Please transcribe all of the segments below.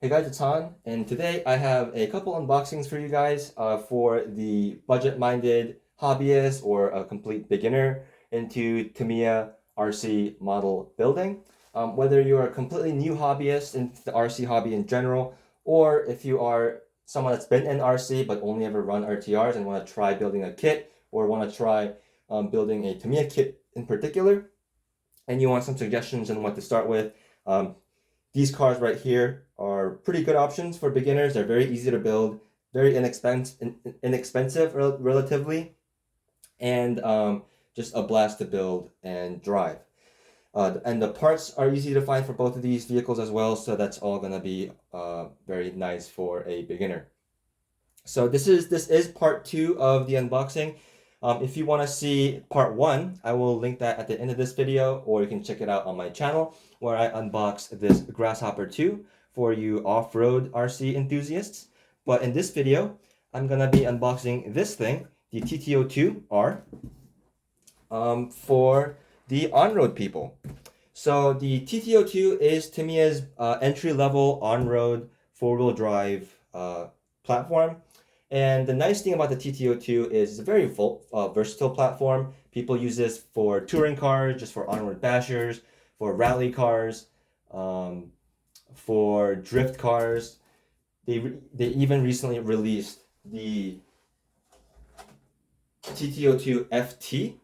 Hey guys, it's Han, and today I have a couple unboxings for you guys for the budget-minded hobbyist or a complete beginner into Tamiya RC model building. Whether you're a completely new hobbyist into the RC hobby in general, or if you are someone that's been in RC but only ever run RTRs and want to try building a kit or want to try building a Tamiya kit in particular, and you want some suggestions on what to start with, these cars right here are pretty good options for beginners. They're very easy to build, very inexpensive relatively, and just a blast to build and drive. And the parts are easy to find for both of these vehicles as well, so that's all gonna be very nice for a beginner. So this is part 2 of the unboxing. If you want to see part 1, I will link that at the end of this video, or you can check it out on my channel where I unbox this Grasshopper 2 for you off-road RC enthusiasts. But in this video, I'm going to be unboxing this thing, the Tt02R, for the on-road people. So the Tt02 is Tamiya's entry-level on-road four-wheel drive platform. And the nice thing about the Tt02 is it's a very versatile platform. People use this for touring cars, just for on-road bashers, for rally cars, for drift cars. They even recently released the Tt02 FT,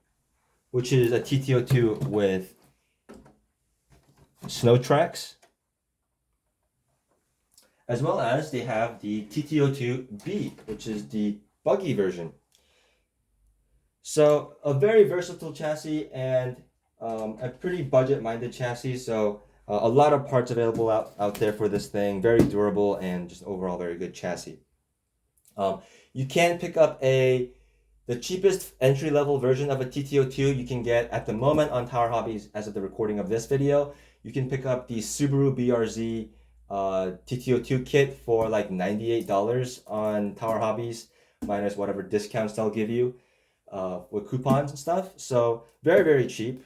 which is a Tt02 with snow tracks, as well as they have the Tt02B, which is the buggy version. So a very versatile chassis and a pretty budget-minded chassis. So a lot of parts available out there for this thing. Very durable and just overall very good chassis. You can pick up the cheapest entry-level version of a Tt02 you can get at the moment on Tower Hobbies as of the recording of this video. You can pick up the Subaru BRZ Tt02 kit for like $98 on Tower Hobbies, minus whatever discounts they'll give you with coupons and stuff. So very, very cheap.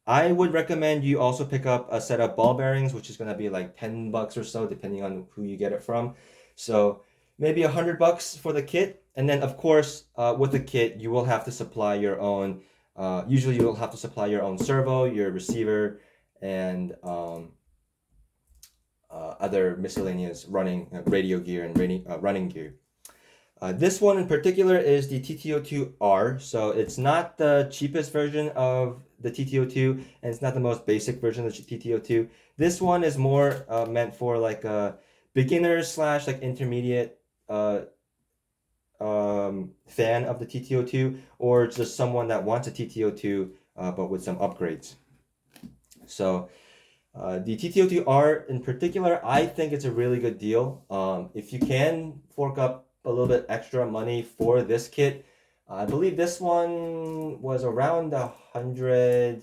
I would recommend you also pick up a set of ball bearings, which is going to be like $10 or so, depending on who you get it from. So maybe $100 for the kit. And then of course, with the kit, you will have to supply your own, usually you will have to supply your own servo, your receiver, and other miscellaneous running radio gear and running gear. This one in particular is the Tt02R, so it's not the cheapest version of the Tt02, and it's not the most basic version of the Tt02. This one is more meant for like a beginner / like intermediate fan of the Tt02, or just someone that wants a Tt02 but with some upgrades. So the Tt02R in particular, I think it's a really good deal. If you can fork up a little bit extra money for this kit, I believe this one was around $180,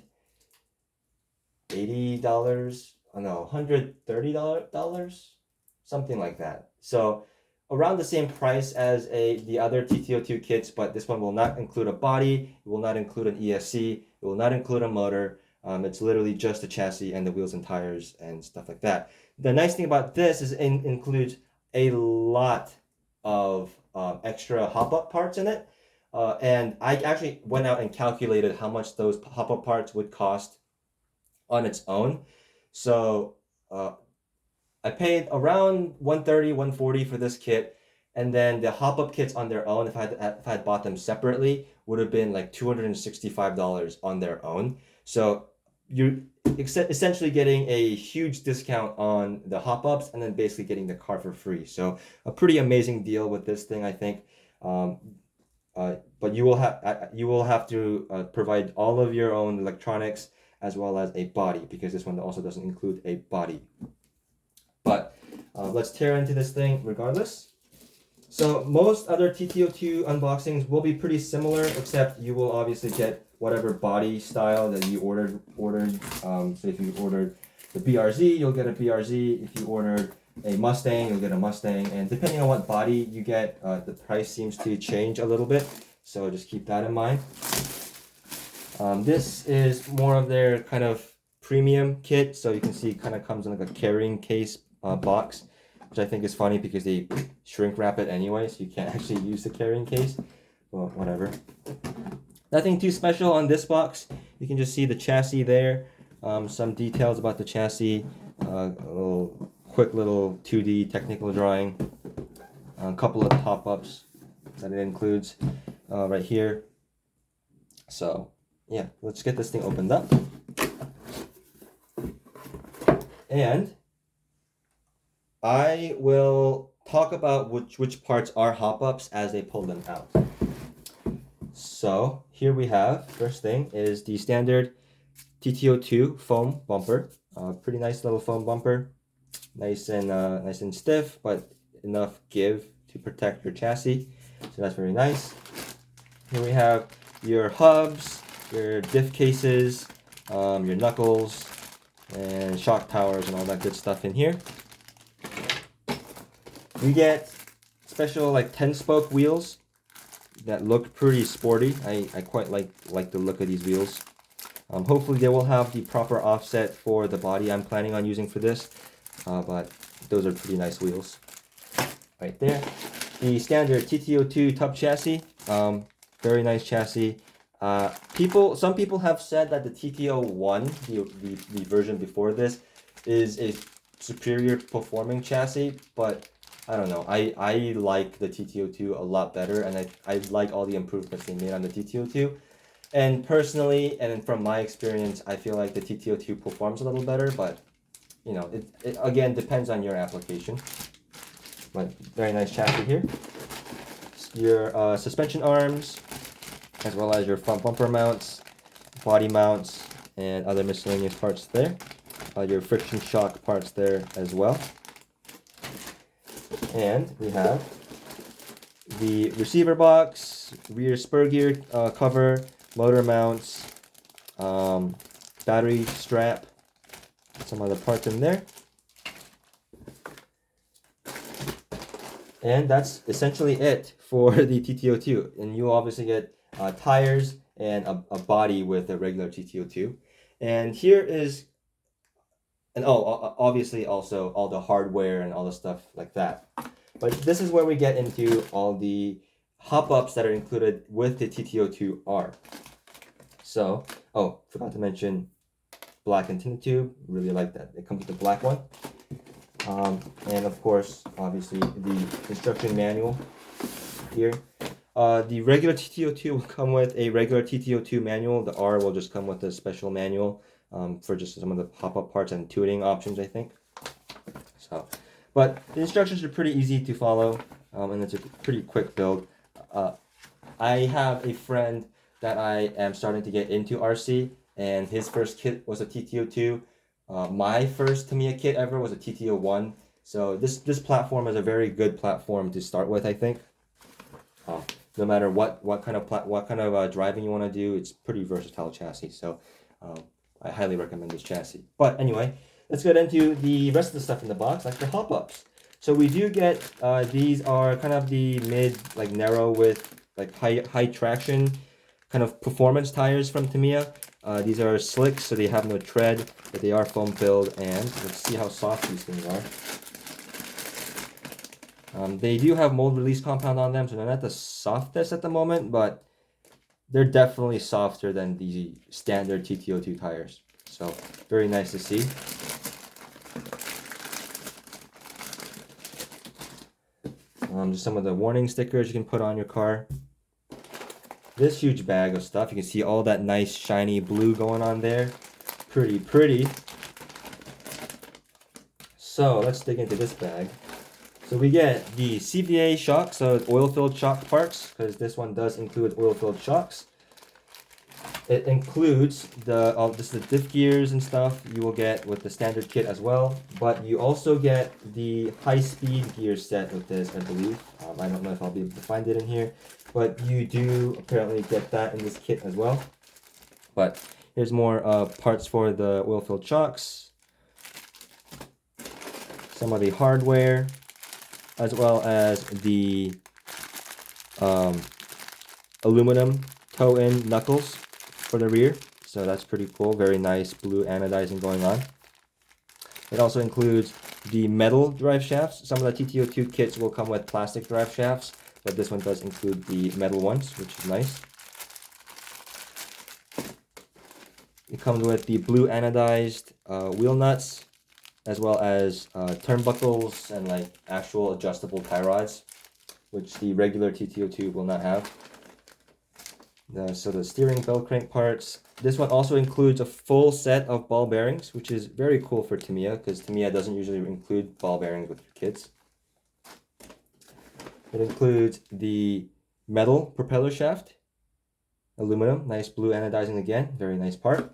oh no, $130, something like that. So around the same price as the other Tt02 kits, but this one will not include a body, it will not include an ESC, it will not include a motor. It's literally just the chassis and the wheels and tires and stuff like that. The nice thing about this is it includes a lot of extra hop-up parts in it. And I actually went out and calculated how much those hop-up parts would cost on its own. So I paid around $130, $140 for this kit. And then the hop-up kits on their own, if I had bought them separately, would have been like $265 on their own. So you're essentially getting a huge discount on the hop-ups and then basically getting the car for free. So a pretty amazing deal with this thing, I think. But you will have to provide all of your own electronics as well as a body, because this one also doesn't include a body. But let's tear into this thing regardless. So most other Tt02 unboxings will be pretty similar, except you will obviously get whatever body style that you ordered. So if you ordered the BRZ, you'll get a BRZ. If you ordered a Mustang, you'll get a Mustang. And depending on what body you get, the price seems to change a little bit. So just keep that in mind. This is more of their kind of premium kit. So you can see it kind of comes in like a carrying case box, which I think is funny because they shrink wrap it anyway, so you can't actually use the carrying case. Well, whatever. Nothing too special on this box. You can just see the chassis there. Some details about the chassis. A quick little 2D technical drawing. A couple of pop-ups that it includes right here. So yeah, let's get this thing opened up. And I will talk about which parts are hop-ups as they pull them out. So here we have, first thing is the standard Tt02 foam bumper. Pretty nice little foam bumper. Nice and stiff, but enough give to protect your chassis. So that's very nice. Here we have your hubs, your diff cases, your knuckles, and shock towers and all that good stuff in here. You get special like 10-spoke wheels that look pretty sporty. I quite like the look of these wheels. Hopefully they will have the proper offset for the body I'm planning on using for this, but those are pretty nice wheels. Right there. The standard Tt02 Top Chassis, very nice chassis. Some people have said that the Tt01, the version before this, is a superior performing chassis, but I don't know. I like the Tt02 a lot better, and I like all the improvements they made on the Tt02. And personally, and from my experience, I feel like the Tt02 performs a little better, but you know, it again depends on your application. But very nice chassis here. Your suspension arms, as well as your front bumper mounts, body mounts, and other miscellaneous parts there. Your friction shock parts there as well. And we have the receiver box, rear spur gear cover, motor mounts, battery strap, some other parts in there. And that's essentially it for the Tt02. And you obviously get tires and a body with a regular Tt02. And here is, and obviously also all the hardware and all the stuff like that. But this is where we get into all the hop-ups that are included with the Tt02R. So, forgot to mention black and tinted tube. Really like that. It comes with the black one. And of course, obviously, the instruction manual here. The regular Tt02 will come with a regular Tt02 manual. The R will just come with a special manual for just some of the pop-up parts and tuning options, I think. So, but the instructions are pretty easy to follow, and it's a pretty quick build. I have a friend that I am starting to get into RC, and his first kit was a Tt02. My first Tamiya kit ever was a Tt01. So this platform is a very good platform to start with, I think. No matter what kind of driving you want to do, it's pretty versatile chassis. So I highly recommend this chassis. But anyway, let's get into the rest of the stuff in the box, like the hop-ups. So we do get these are kind of the mid, like narrow width, like high traction kind of performance tires from Tamiya. These are slicks, so they have no tread, but they are foam filled, and let's see how soft these things are. They do have mold release compound on them, so they're not the softest at the moment, but they're definitely softer than the standard Tt02 tires. So very nice to see. Just some of the warning stickers you can put on your car. This huge bag of stuff, you can see all that nice shiny blue going on there. Pretty. So let's dig into this bag. So we get the CVA shocks, so oil-filled shock parts, because this one does include oil-filled shocks. It includes this is the diff gears and stuff you will get with the standard kit as well, but you also get the high-speed gear set with this, I believe. I don't know if I'll be able to find it in here, but you do apparently get that in this kit as well. But here's more parts for the oil-filled shocks, some of the hardware, as well as the aluminum toe-in knuckles for the rear. So that's pretty cool. Very nice blue anodizing going on. It also includes the metal drive shafts. Some of the TT02 kits will come with plastic drive shafts, but this one does include the metal ones, which is nice. It comes with the blue anodized wheel nuts, as well as turnbuckles and like actual adjustable tie rods, which the regular TT02 will not have. So the steering bell crank parts. This one also includes a full set of ball bearings, which is very cool for Tamiya, because Tamiya doesn't usually include ball bearings with your kits. It includes the metal propeller shaft, aluminum, nice blue anodizing again, very nice part.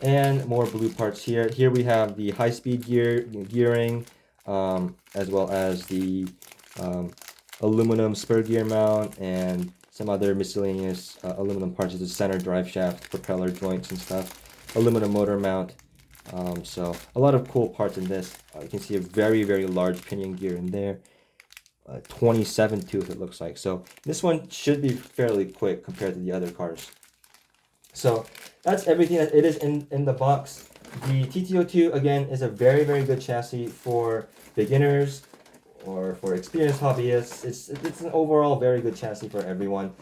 And more blue parts here. Here we have the high-speed gearing, as well as the aluminum spur gear mount and some other miscellaneous aluminum parts of the center drive shaft, propeller joints and stuff, aluminum motor mount. So a lot of cool parts in this. You can see a very, very large pinion gear in there. 27 tooth it looks like. So this one should be fairly quick compared to the other cars. So that's everything that it is in the box. The TT02 again is a very, very good chassis for beginners or for experienced hobbyists. It's an overall very good chassis for everyone.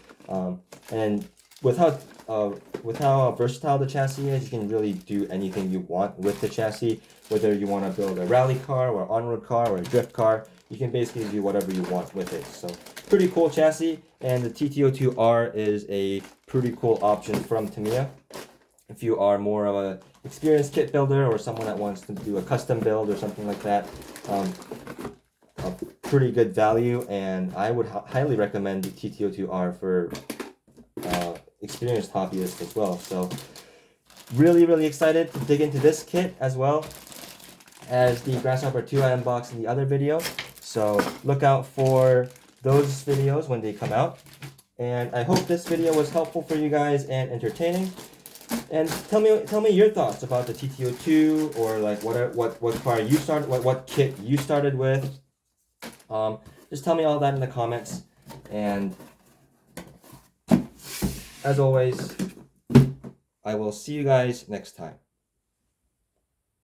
And with how versatile the chassis is, you can really do anything you want with the chassis. Whether you want to build a rally car or on-road car or a drift car, you can basically do whatever you want with it. So pretty cool chassis, and the Tt02R is a pretty cool option from Tamiya. If you are more of an experienced kit builder or someone that wants to do a custom build or something like that, a pretty good value, and I would highly recommend the Tt02R for experienced hobbyists as well. So really, really excited to dig into this kit as well as the Grasshopper 2 I unboxed in the other video. So look out for those videos when they come out. And I hope this video was helpful for you guys and entertaining. And tell me your thoughts about the Tt02, or like what car you started, what kit you started with. Just tell me all that in the comments. And as always, I will see you guys next time.